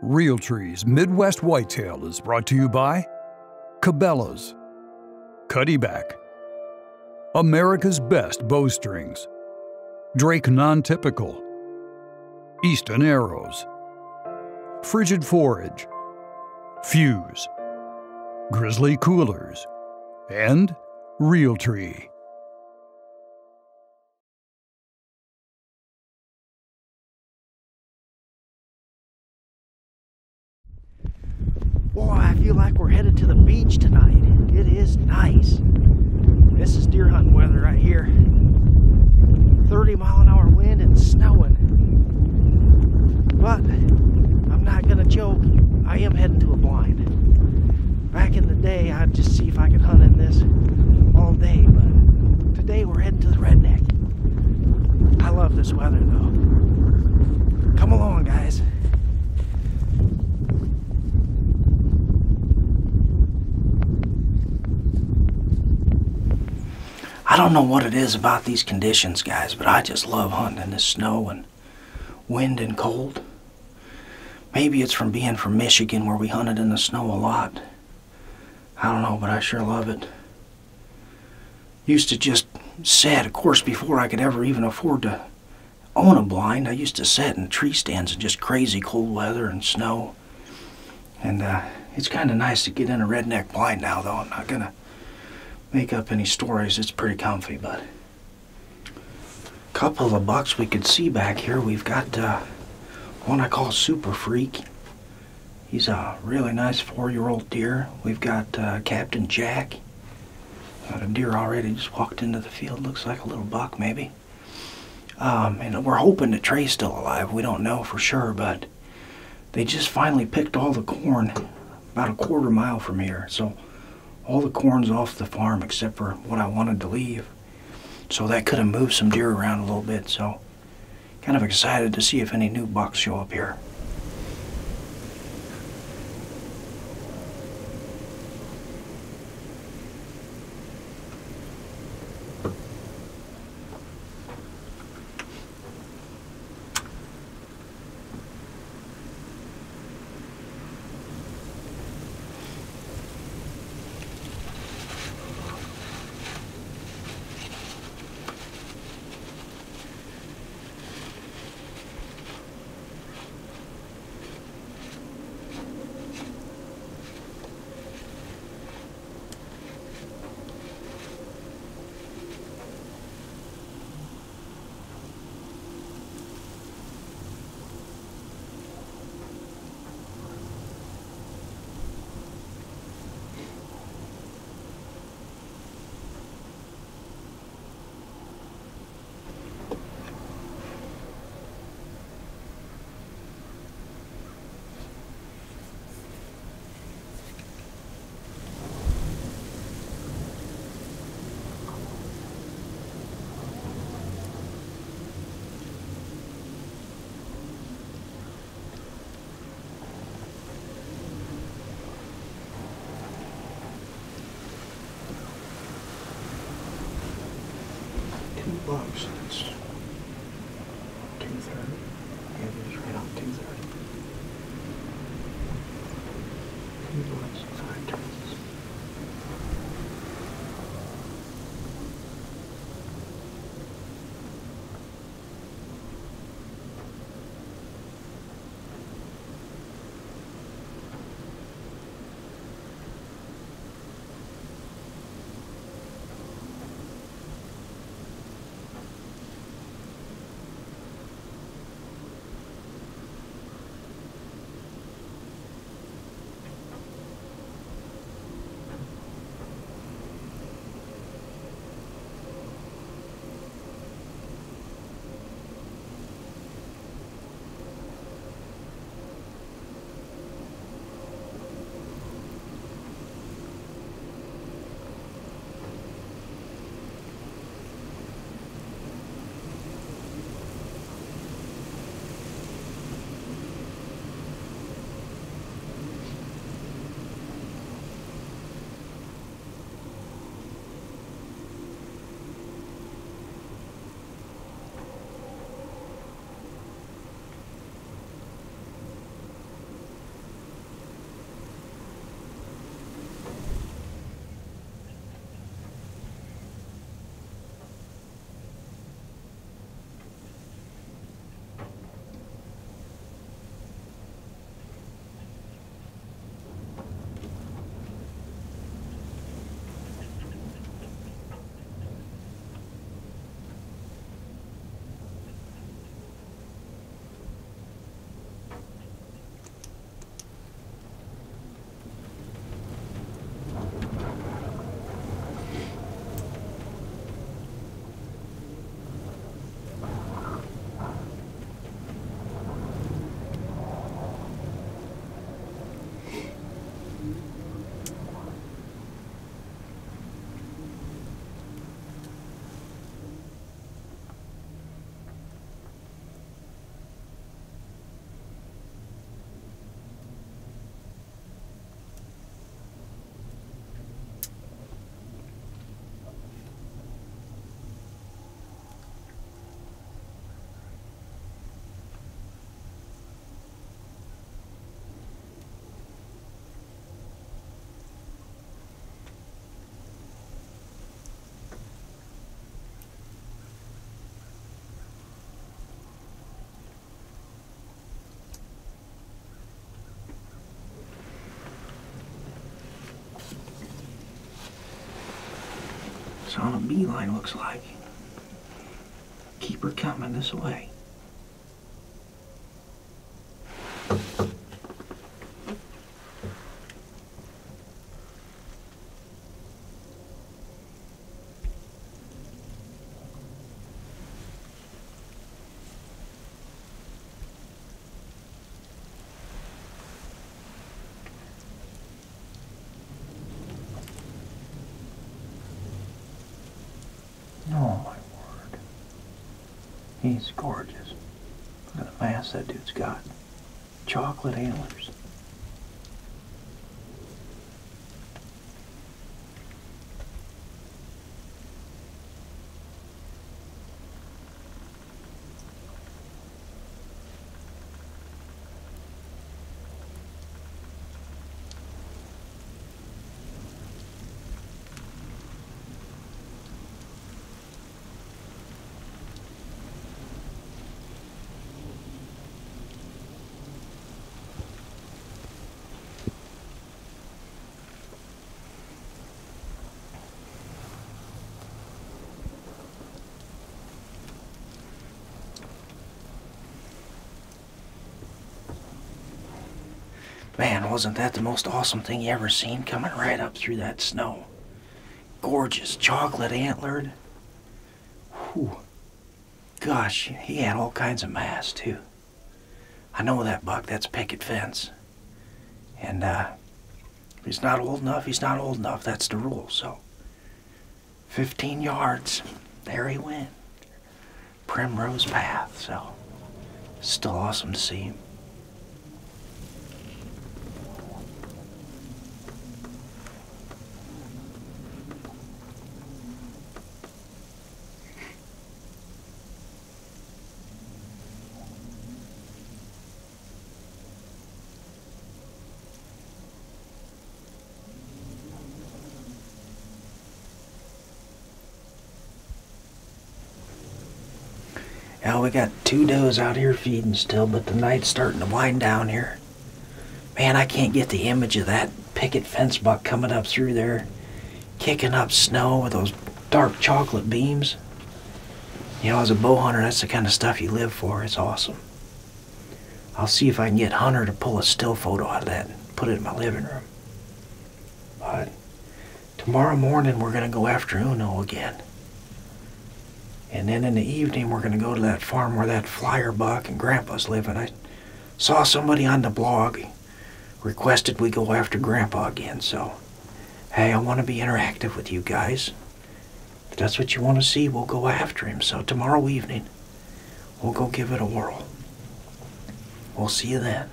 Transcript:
Realtree's Midwest Whitetail is brought to you by Cabela's, Cuddyback, America's Best Bowstrings, Drake Non-Typical, Easton Arrows, Frigid Forage, Fuse, Grizzly Coolers, and Realtree. Boy, I feel like we're headed to the beach tonight. It is nice. This is deer hunting weather right here. 30-mile-an-hour wind and snowing. But I'm not gonna joke. I am heading to a blind. Back in the day, I'd just see if I could hunt in this all day, but today we're heading to the redneck. I love this weather though. Come along, guys. I don't know what it is about these conditions, guys, but I just love hunting in the snow and wind and cold. Maybe it's from being from Michigan where we hunted in the snow a lot. I don't know, but I sure love it. Used to just set, of course, before I could ever even afford to own a blind, I used to set in tree stands in just crazy cold weather and snow. And it's kind of nice to get in a redneck blind now, though. I'm not going to make up any stories. It's pretty comfy, but a couple of the bucks we could see back here. We've got one I call Super Freak. He's a really nice 4-year-old deer. We've got Captain Jack. Got a deer already just walked into the field. Looks like a little buck maybe. And we're hoping that Trey's still alive. We don't know for sure, but they just finally picked all the corn about a quarter mile from here. So all the corn's off the farm except for what I wanted to leave. So that could have moved some deer around a little bit. So kind of excited to see if any new bucks show up here. Bucks. It's 2:30. Yeah, it was right on 2:30. 2 bucks, 5 turkeys. on a beeline, looks like. Keep her coming this way. Oh my word. He's gorgeous. Look at the mass that dude's got. Chocolate antlers. Man, wasn't that the most awesome thing you ever seen, coming right up through that snow? Gorgeous, chocolate antlered. Whew. Gosh, he had all kinds of mass too. I know that buck, that's picket fence. And if he's not old enough, he's not old enough. That's the rule, so. 15 yards, there he went. Primrose path, so. Still awesome to see him. Now we got 2 does out here feeding still, but the night's starting to wind down here. Man, I can't get the image of that picket fence buck coming up through there, kicking up snow with those dark chocolate beams. You know, as a bow hunter, that's the kind of stuff you live for. It's awesome. I'll see if I can get Hunter to pull a still photo out of that and put it in my living room. But tomorrow morning we're going to go after Uno again. And then in the evening, we're going to go to that farm where that flyer buck and Grandpa's living. I saw somebody on the blog requested we go after Grandpa again, so hey, I want to be interactive with you guys. If that's what you want to see, we'll go after him. So tomorrow evening, we'll go give it a whirl. We'll see you then.